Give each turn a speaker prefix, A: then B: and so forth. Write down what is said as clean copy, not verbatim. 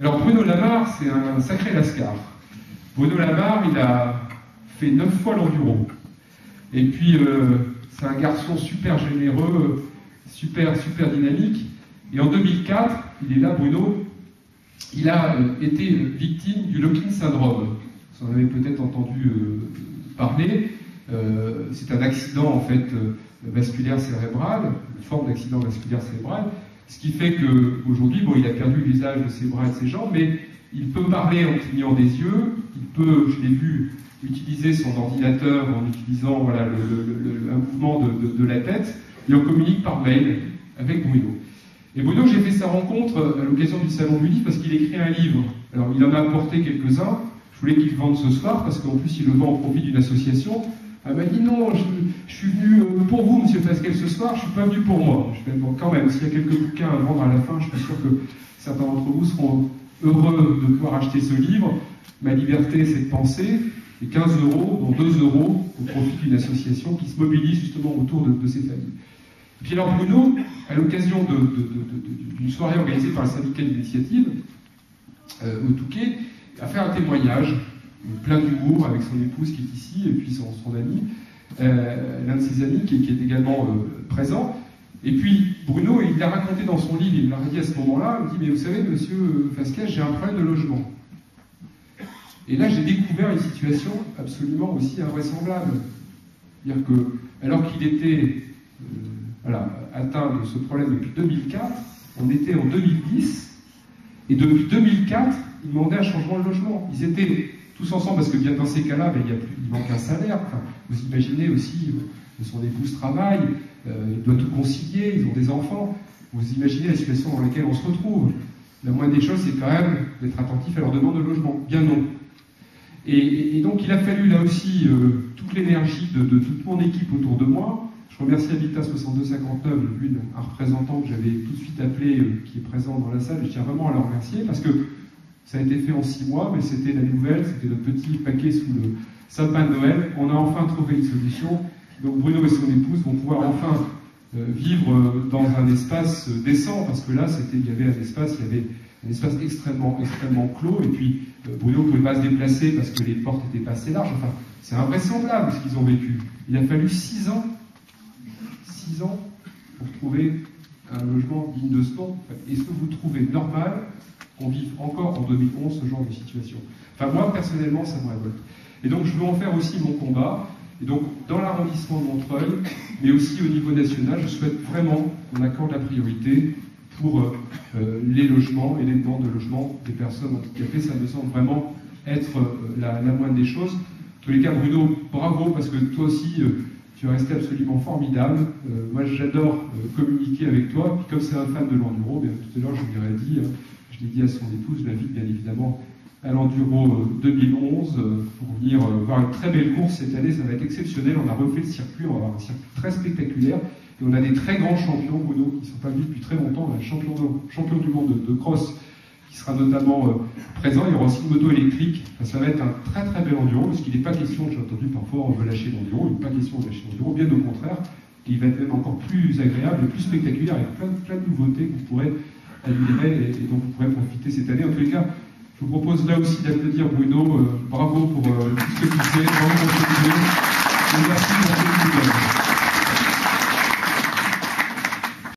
A: Alors Bruno Lamarre, c'est un sacré lascar. Bruno Lamarre, il a fait 9 fois l'enduro. Et puis, c'est un garçon super généreux, super dynamique. Et en 2004, il est là, Bruno, il a été victime du lock-in syndrome. Vous en avez peut-être entendu parler. C'est un accident, en fait, vasculaire cérébral, une forme d'accident vasculaire cérébral, ce qui fait qu'aujourd'hui, bon, il a perdu l'usage de ses bras et de ses jambes, mais il peut parler en clignant des yeux, il peut, je l'ai vu, utiliser son ordinateur en utilisant voilà, un mouvement de la tête, et on communique par mail avec Bruno. Et Bruno, j'ai fait sa rencontre à l'occasion du Salon du Livre parce qu'il écrit un livre. Alors, il en a apporté quelques-uns, je voulais qu'il le vende ce soir, parce qu'en plus, il le vend au profit d'une association. Elle m'a dit non, je suis venu pour vous, monsieur Fasquelle, ce soir, je ne suis pas venu pour moi. Je fais bon, quand même, s'il y a quelques bouquins à vendre à la fin, je suis sûr que certains d'entre vous seront heureux de pouvoir acheter ce livre. Ma liberté, c'est de penser, et 15 €, dont 2 € au profit d'une association qui se mobilise justement autour de ces familles. Et puis alors Bruno, à l'occasion d'une soirée organisée par le syndicat d'initiative, au Touquet, a fait un témoignage plein d'humour avec son épouse qui est ici, et puis son ami, l'un de ses amis qui est également présent. Et puis Bruno, il l'a raconté dans son livre, il l'a dit à ce moment-là, il dit « Mais vous savez, monsieur Fasquelle, j'ai un problème de logement. » Et là, j'ai découvert une situation absolument aussi invraisemblable. C'est-à-dire que, alors qu'il était atteint de ce problème depuis 2004, on était en 2010, et depuis 2004, il demandait un changement de logement. Ils étaient tous ensemble, parce que bien dans ces cas-là, il manque un salaire. Enfin, vous imaginez aussi que son épouse travaille, il doit tout concilier, ils ont des enfants. Vous imaginez la situation dans laquelle on se retrouve. La moindre des choses, c'est quand même d'être attentif à leur demande de logement. Bien non. Et donc, il a fallu là aussi toute l'énergie de toute mon équipe autour de moi. Je remercie Habitat 6259, lui, un représentant que j'avais tout de suite appelé, qui est présent dans la salle, et je tiens vraiment à le remercier, parce que ça a été fait en 6 mois, mais c'était la nouvelle, c'était notre petit paquet sous le sapin de Noël. On a enfin trouvé une solution. Donc Bruno et son épouse vont pouvoir enfin vivre dans un espace décent, parce que là, il y avait un espace extrêmement clos, et puis Bruno ne pouvait pas se déplacer parce que les portes n'étaient pas assez larges. Enfin, c'est invraisemblable ce qu'ils ont vécu. Il a fallu 6 ans pour trouver un logement digne de ce nom. Est-ce que vous trouvez normal qu'on vive encore en 2011 ce genre de situation? Enfin, moi, personnellement, ça me révolte. Et donc, je veux en faire aussi mon combat. Et donc, dans l'arrondissement de Montreuil, mais aussi au niveau national, je souhaite vraiment qu'on accorde la priorité pour les logements et les demandes de logement des personnes handicapées. Ça me semble vraiment être la moindre des choses. En tous les cas, Bruno, bravo, parce que toi aussi, tu es resté absolument formidable. Moi, j'adore communiquer avec toi. Puis comme c'est un fan de l'enduro, bien, tout à l'heure, je lui ai dit, je l'ai dit à son épouse, je l'invite bien évidemment à l'Enduro 2011 pour venir voir une très belle course cette année. Ça va être exceptionnel. On a refait le circuit, on va avoir un circuit très spectaculaire. Et on a des très grands champions, Bruno, qui ne sont pas venus depuis très longtemps. On a un champion du monde de cross qui sera notamment présent. Il y aura aussi une moto électrique. Enfin, ça va être un très bel enduro, parce qu'il n'est pas question, j'ai entendu parfois, on veut lâcher l'enduro. Il n'est pas question de lâcher l'enduro, bien au contraire. Et il va être même encore plus agréable et plus spectaculaire, avec plein de nouveautés que vous pourrez admirer et dont vous pourrez profiter cette année. En tous les cas, je vous propose là aussi d'applaudir Bruno. Bravo pour tout ce que tu fais. Bravo pour ce que tu fais. Et merci pour ce que tu fais.